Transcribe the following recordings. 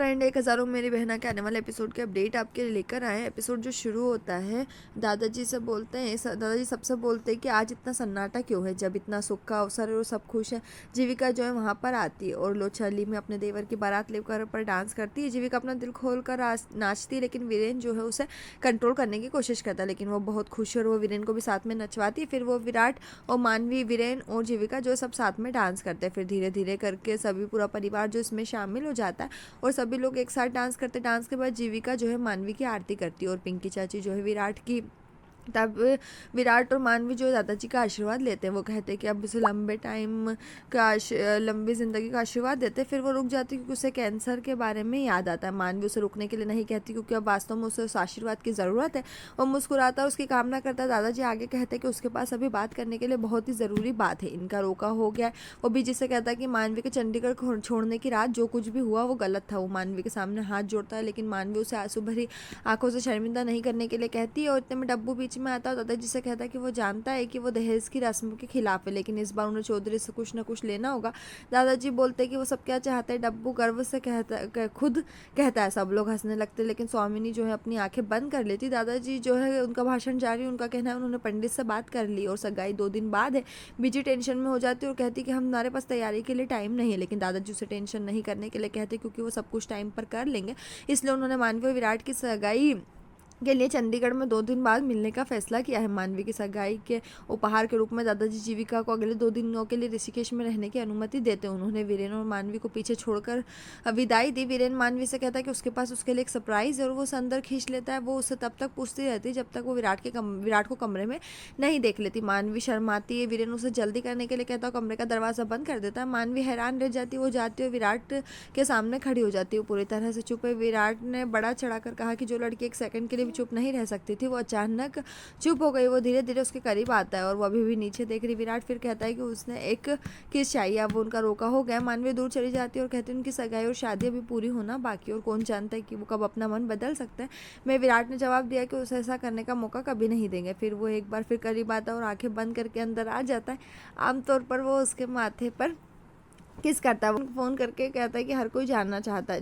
Friend, एक हज़ारों मेरी बहना के आने वाले एपिसोड के अपडेट आपके लिए लेकर आए हैं। एपिसोड जो शुरू होता है, दादाजी से बोलते हैं, दादाजी सबसे बोलते हैं कि आज इतना सन्नाटा क्यों है, जब इतना सुख का अवसर है और सब खुश है। जीविका जो है वहाँ पर आती है और लोचाली में अपने देवर की बारात लेकर पर डांस करती है। जीविका अपना दिल खोल कर नाचती है, लेकिन वीरेन जो है उसे कंट्रोल करने की कोशिश करता है, लेकिन वो बहुत खुश है और वो वीरेन को भी साथ में नचवाती है। फिर वो विराट और मानवी, वीरेन और जीविका जो सब साथ में डांस करते हैं। फिर धीरे धीरे करके सभी पूरा परिवार जो इसमें शामिल हो जाता है और सभी लोग एक साथ डांस करते। डांस के बाद जीविका जो है मानवी की आरती करती है और पिंकी चाची जो है विराट की। तब विराट और मानवी जो दादाजी का आशीर्वाद लेते हैं। वो कहते हैं कि अब उसे लंबे टाइम का लंबी ज़िंदगी का आशीर्वाद देते हैं। फिर वो रुक जाती है क्योंकि उसे कैंसर के बारे में याद आता है। मानवी उसे रुकने के लिए नहीं कहती क्योंकि अब वास्तव में उसे उस आशीर्वाद की ज़रूरत है। वो मुस्कुराता है, उसकी कामना करता है। दादाजी आगे कहते हैं कि उसके पास अभी बात करने के लिए बहुत ही ज़रूरी बात है। इनका रोका हो गया है। वो बीजी से कहता है कि मानवी के चंडीगढ़ छोड़ने की रात जो कुछ भी हुआ वो गलत था। वो मानवी के सामने हाथ जोड़ता है, लेकिन मानवी उसे आंसू भरी आंखों से शर्मिंदा नहीं करने के लिए कहती है। और इतने में डब्बू बीच में आता है। दादाजी से कहता है कि वो जानता है कि वो दहेज की रस्म के खिलाफ है, लेकिन इस बार उन्हें चौधरी से कुछ ना कुछ लेना होगा। दादाजी बोलते हैं कि वो सब क्या चाहते हैं। डब्बू गर्व से खुद कहता है। सब लोग हंसने लगते हैं, लेकिन स्वामिनी जो है अपनी आंखें बंद कर लेती। दादाजी जो है उनका भाषण जारी, उनका कहना है उन्होंने पंडित से बात कर ली और सगाई 2 दिन बाद है। बीजी टेंशन में हो जाती है और कहती कि हमारे पास तैयारी के लिए टाइम नहीं है, लेकिन दादाजी उसे टेंशन नहीं करने के लिए कहते क्योंकि वो सब कुछ टाइम पर कर लेंगे। इसलिए उन्होंने मानवी और विराट की सगाई के लिए चंडीगढ़ में 2 दिन बाद मिलने का फैसला किया है। मानवी की सगाई के उपहार के रूप में दादाजी जीविका को अगले 2 दिनों के लिए ऋषिकेश में रहने की अनुमति देते हैं। उन्होंने वीरेन और मानवी को पीछे छोड़कर विदाई दी। वीरेन मानवी से कहता है कि उसके पास उसके लिए एक सरप्राइज़ है और वो उसे अंदर खींच लेता है। वो उसे तब तक पूछती रहती है जब तक वो विराट को कमरे में नहीं देख लेती। मानवी शर्माती है। वीरेन उसे जल्दी करने के लिए कहता है, कमरे का दरवाज़ा बंद कर देता है। मानवी हैरान रह जाती है। वो जाती है और विराट के सामने खड़ी हो जाती है। वो पूरी तरह से चुप है। विराट ने बड़ा चढ़ाकर कहा कि जो लड़की 1 सेकंड के लिए चुप नहीं रह सकती थी वो अचानक चुप हो गई। वो धीरे धीरे उसके करीब आता है और वो अभी भी नीचे देख रही। विराट फिर कहता है कि उसने एक किस चाहिए। अब वो उनका रोका हो गया। मानवी दूर चली जाती है और कहती है उनकी सगाई और शादी अभी पूरी होना बाकी और कौन जानता है कि वो कब अपना मन बदल सकता है। मैं विराट ने जवाब दिया कि उसे ऐसा करने का मौका कभी नहीं देंगे। फिर वो एक बार फिर करीब आता है और आंखें बंद करके अंदर आ जाता है। आमतौर पर वो उसके माथे पर किस करता है। वो फ़ोन करके कहता है कि हर कोई जाना चाहता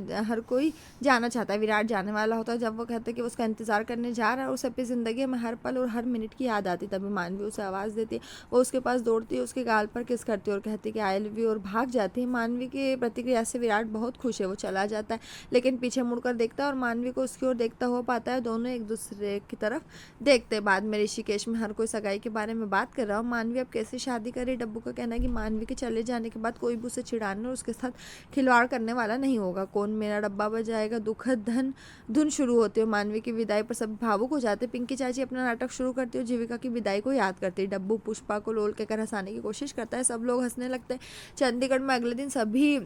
है। विराट जाने वाला होता है जब वो कहता है कि वो उसका इंतज़ार करने जा रहा है और उसे अपनी ज़िंदगी में हर पल और हर मिनट की याद आती। तभी मानवी उसे आवाज़ देती है। वो उसके पास दौड़ती है, उसके गाल पर किस करती है और कहती है कि आई लव यू और भाग जाती है। मानवी की प्रतिक्रिया से विराट बहुत खुश है। वो चला जाता है, लेकिन पीछे मुड़कर देखता है और मानवी को उसकी ओर देखता हुआ पाता है। दोनों एक दूसरे की तरफ देखते। बाद में ऋषिकेश में हर कोई सगाई के बारे में बात कर रहा हूँ। मानवी अब कैसे शादी करे। डब्बू का कहना है कि मानवी के चले जाने के बाद कोई भी उसे चिढ़ाने और उसके साथ खिलवाड़ करने वाला नहीं होगा। कौन मेरा डब्बा बजाएगा। दुखद धुन शुरू होती है। मानवी की विदाई पर सब भावुक हो जाते। पिंकी चाची अपना नाटक शुरू करती है और जीविका की विदाई को याद करती है। डब्बू पुष्पा को लोल के कर हंसाने की कोशिश करता है। सब लोग हंसने लगते हैं। चंडीगढ़ में अगले दिन सभी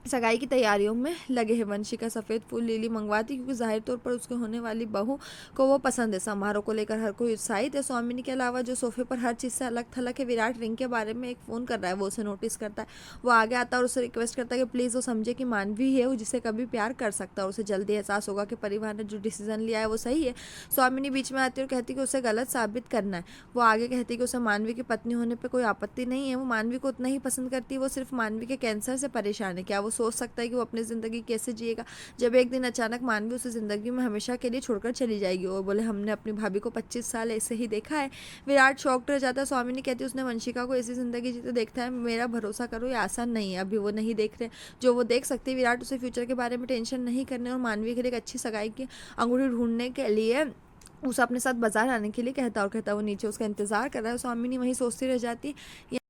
सगाई की तैयारियों में लगे हैं। वंशिका सफ़ेद फूल लिली मंगवाती क्योंकि जाहिर तौर पर उसके होने वाली बहू को वो पसंद है। समारोह को लेकर हर कोई उत्साहित है। स्वामिनी के अलावा जो सोफे पर हर चीज़ से अलग थलग है। विराट रिंग के बारे में एक फ़ोन कर रहा है। वो उसे नोटिस करता है। वो आगे आता है और उसे रिक्वेस्ट करता है कि प्लीज़ वो समझे कि मानवी है वो जिसे कभी प्यार कर सकता है और उसे जल्दी एहसास होगा कि परिवार ने जो डिसीजन लिया है वो सही है। स्वामिनी बीच में आती है और कहती है कि उसे गलत साबित करना है। वो आगे कहती है कि उसे मानवी की पत्नी होने पर कोई आपत्ति नहीं है। वो मानवी को उतना ही पसंद करती है। वो सिर्फ मानवी के कैंसर से परेशान है। क्या वो सोच सकता है कि वो अपनी ज़िंदगी कैसे जिएगा जब एक दिन अचानक मानवी उसे ज़िंदगी में हमेशा के लिए छोड़कर चली जाएगी। और बोले हमने अपनी भाभी को 25 साल ऐसे ही देखा है। विराट शॉक्ड रह जाता है। स्वामिनी कहती है उसने वंशिका को ऐसी ज़िंदगी जीते देखता है। मेरा भरोसा करो ये आसान नहीं है। अभी वो नहीं देख रहे जो वो देख सकते। विराट उसे फ्यूचर के बारे में टेंशन नहीं करने और मानवी के लिए एक अच्छी सगाई की अंगूठी ढूंढने के लिए उसे अपने साथ बाजार आने के लिए कहता है और कहता है वो नीचे उसका इंतजार कर रहा है। स्वामिनी वहीं सोचती रह जाती है।